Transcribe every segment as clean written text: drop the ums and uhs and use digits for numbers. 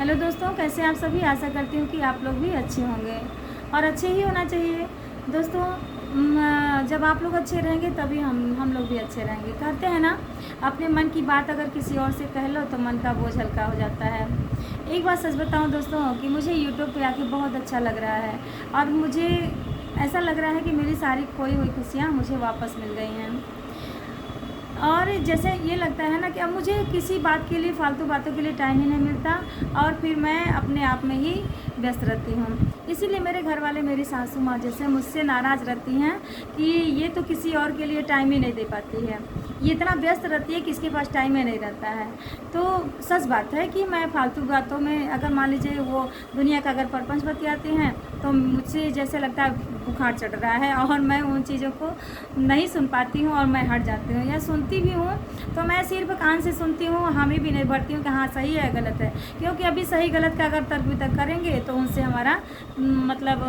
Hello दोस्तों, कैसे हैं आप सभी। आशा करती हूँ कि आप लोग भी अच्छे होंगे और अच्छे ही होना चाहिए। दोस्तों, जब आप लोग अच्छे रहेंगे तभी हम लोग भी अच्छे रहेंगे। कहते हैं ना, अपने मन की बात अगर किसी और से कह लो तो मन का बोझ हल्का हो जाता है। एक बात सच बताऊँ दोस्तों कि मुझे यूट्यूब पे आके बहुत अच्छा लग रहा है और मुझे ऐसा लग रहा है कि मेरी सारी खोई हुई खुशियाँ मुझे वापस मिल गई हैं। और जैसे ये लगता है ना कि अब मुझे किसी बात के लिए, फालतू बातों के लिए टाइम ही नहीं मिलता और फिर मैं अपने आप में ही व्यस्त रहती हूँ। इसीलिए मेरे घर वाले, मेरी सासू माँ जैसे मुझसे नाराज़ रहती हैं कि ये तो किसी और के लिए टाइम ही नहीं दे पाती है, ये इतना व्यस्त रहती है कि इसके पास टाइम ही नहीं रहता है। तो सच बात है कि मैं फालतू बातों में, अगर मान लीजिए वो दुनिया का अगर परपंच बतियाते हैं तो मुझसे जैसे लगता है बुखार चढ़ रहा है और मैं उन चीज़ों को नहीं सुन पाती हूँ और मैं हट जाती हूँ, या सुनती भी हूँ तो मैं सिर्फ कान से सुनती हूँ, हामी भी नहीं भरती हूँ कि हाँ सही है गलत है। क्योंकि अभी सही गलत का अगर तर्क वितर्क करेंगे तो उनसे हमारा मतलब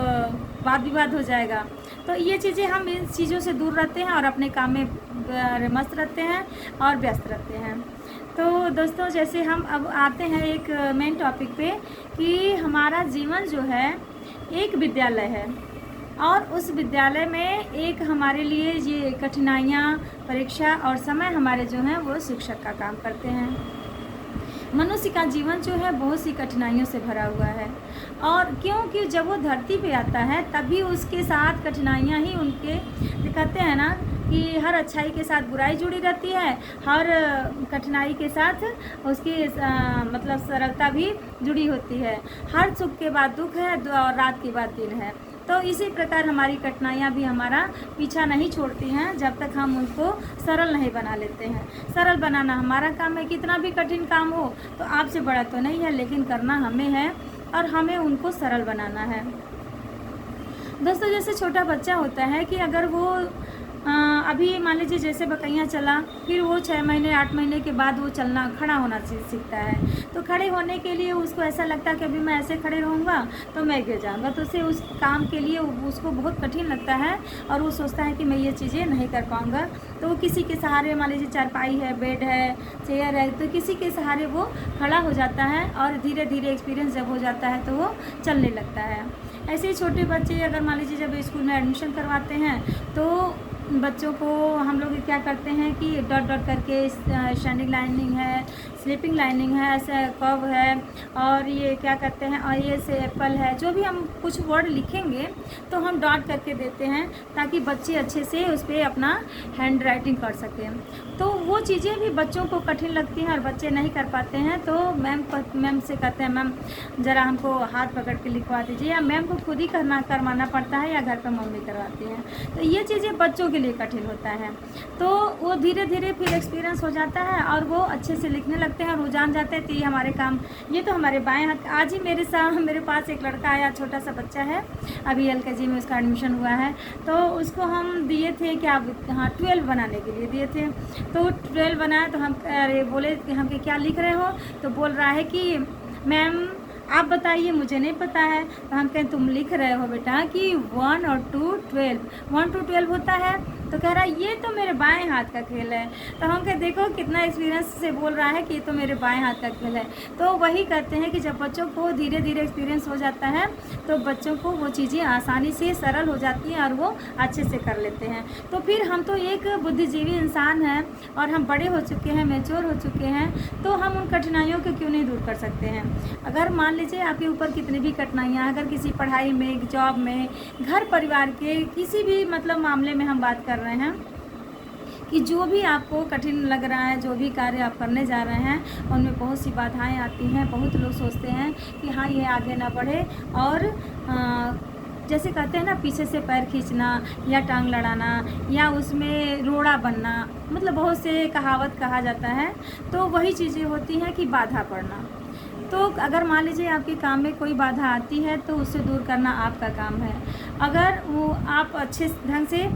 वाद विवाद हो जाएगा। तो ये चीज़ें, हम इन चीज़ों से दूर रहते हैं और अपने काम में मस्त रहते हैं और व्यस्त रहते हैं। तो दोस्तों, जैसे हम अब आते हैं एक मेन टॉपिक पे कि हमारा जीवन जो है एक विद्यालय है और उस विद्यालय में एक हमारे लिए ये कठिनाइयाँ, परीक्षा और समय हमारे जो हैं वो शिक्षक का काम करते हैं। मनुष्य का जीवन जो है बहुत सी कठिनाइयों से भरा हुआ है और क्योंकि जब वो धरती पे आता है तभी उसके साथ कठिनाइयाँ ही उनके, कहते हैं ना कि हर अच्छाई के साथ बुराई जुड़ी रहती है, हर कठिनाई के साथ उसकी मतलब सरलता भी जुड़ी होती है। हर सुख के बाद दुख है और रात के बाद दिन है। तो इसी प्रकार हमारी कठिनाइयाँ भी हमारा पीछा नहीं छोड़ती हैं जब तक हम उनको सरल नहीं बना लेते हैं। सरल बनाना हमारा काम है, कितना भी कठिन काम हो तो आपसे बड़ा तो नहीं है, लेकिन करना हमें है और हमें उनको सरल बनाना है। दोस्तों, जैसे छोटा बच्चा होता है कि अगर वो अभी मान लीजिए जैसे बकैया चला, फिर वो 6 महीने 8 महीने के बाद वो चलना, खड़ा होना सीखता है। तो खड़े होने के लिए उसको ऐसा लगता है कि अभी मैं ऐसे खड़े रहूँगा तो मैं गिर जाऊँगा, तो उसे उस काम के लिए उसको बहुत कठिन लगता है और वो सोचता है कि मैं ये चीज़ें नहीं कर पाऊँगा। तो वो किसी के सहारे, मान लीजिए चारपाई है, बेड है, चेयर है, तो किसी के सहारे वो खड़ा हो जाता है और धीरे धीरे एक्सपीरियंस जब हो जाता है तो वो चलने लगता है। ऐसे ही छोटे बच्चे, अगर मान लीजिए जब स्कूल में एडमिशन करवाते हैं तो बच्चों को हम लोग क्या करते हैं कि डॉट डॉट करके स्टैंडिंग लाइनिंग है, स्लीपिंग लाइनिंग है, ऐसे कर्व है और ये क्या करते हैं, और ये से एप्पल है, जो भी हम कुछ वर्ड लिखेंगे तो हम डॉट करके देते हैं ताकि बच्चे अच्छे से उस पर अपना हैंड राइटिंग कर सकें। तो वो चीज़ें भी बच्चों को कठिन लगती हैं और बच्चे नहीं कर पाते हैं तो मैम से कहते हैं, मैम ज़रा हमको हाथ पकड़ के लिखवा दीजिए, या मैम को खुद ही करवाना पड़ता है या घर पर मम्मी करवाती हैं। तो ये चीज़ें बच्चों के लिए कठिन होता है। तो वो धीरे धीरे फिर एक्सपीरियंस हो जाता है और वो अच्छे से लिखने लगते हैं और वो जान जाते हैं कि ये हमारे काम, ये तो हमारे बाएं हाथ। आज ही मेरे पास एक लड़का आया, छोटा सा बच्चा है, अभी LKG में उसका एडमिशन हुआ है। तो उसको हम दिए थे क्या, हाँ 12 बनाने के लिए दिए थे। तो 12 बनाया तो हम बोले कि हम क्या लिख रहे हो, तो बोल रहा है कि मैम आप बताइए, मुझे नहीं पता है। तो हम कहें तुम लिख रहे हो बेटा कि 1 और 2 12, 1 to 12 होता है। तो कह रहा है ये तो मेरे बाएं हाथ का खेल है। तो हम कहे देखो कितना एक्सपीरियंस से बोल रहा है कि ये तो मेरे बाएं हाथ का खेल है। तो वही कहते हैं कि जब बच्चों को धीरे धीरे एक्सपीरियंस हो जाता है तो बच्चों को वो चीज़ें आसानी से सरल हो जाती हैं और वो अच्छे से कर लेते हैं। तो फिर हम तो एक बुद्धिजीवी इंसान हैं और हम बड़े हो चुके हैं, मैच्योर हो चुके हैं, तो हम उन कठिनाइयों को क्यों नहीं दूर कर सकते हैं। अगर मान लीजिए आपके ऊपर कितनी भी कठिनाइयाँ, अगर किसी पढ़ाई में, जॉब में, घर परिवार के किसी भी मतलब मामले में हम बात कर रहे हैं कि जो भी आपको कठिन लग रहा है, जो भी कार्य आप करने जा रहे हैं उनमें बहुत सी बाधाएं आती हैं। बहुत लोग सोचते हैं कि हाँ ये आगे ना बढ़े और जैसे कहते हैं ना, पीछे से पैर खींचना या टांग लड़ाना या उसमें रोड़ा बनना, मतलब बहुत से कहावत कहा जाता है। तो वही चीज़ें होती हैं कि बाधा पड़ना। तो अगर मान लीजिए आपके काम में कोई बाधा आती है तो उससे दूर करना आपका काम है। अगर वो आप अच्छे ढंग से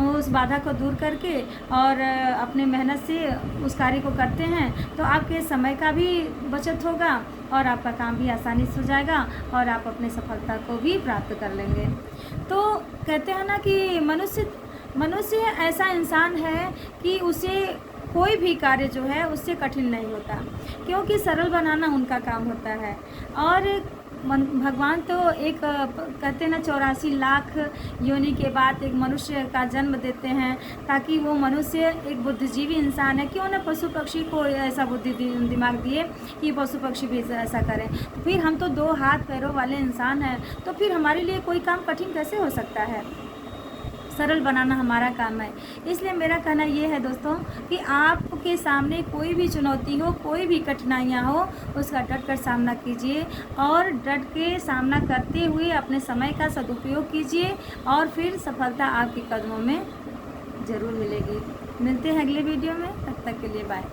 उस बाधा को दूर करके और अपने मेहनत से उस कार्य को करते हैं तो आपके समय का भी बचत होगा और आपका काम भी आसानी से हो जाएगा और आप अपने सफलता को भी प्राप्त कर लेंगे। तो कहते हैं ना कि मनुष्य ऐसा इंसान है कि उसे कोई भी कार्य जो है उससे कठिन नहीं होता, क्योंकि सरल बनाना उनका काम होता है। और भगवान तो एक कहते हैं ना 84 लाख योनि के बाद एक मनुष्य का जन्म देते हैं, ताकि वो मनुष्य एक बुद्धिजीवी इंसान है, क्यों ना पशु पक्षी को ऐसा बुद्धि दिमाग दिए कि पशु पक्षी भी ऐसा करें। तो फिर हम तो 2 हाथ पैरों वाले इंसान हैं, तो फिर हमारे लिए कोई काम कठिन कैसे हो सकता है। सरल बनाना हमारा काम है। इसलिए मेरा कहना ये है दोस्तों कि आपके सामने कोई भी चुनौती हो, कोई भी कठिनाइयाँ हो, उसका डट कर सामना कीजिए और डट के सामना करते हुए अपने समय का सदुपयोग कीजिए और फिर सफलता आपके कदमों में ज़रूर मिलेगी। मिलते हैं अगले वीडियो में, तब तक के लिए बाय।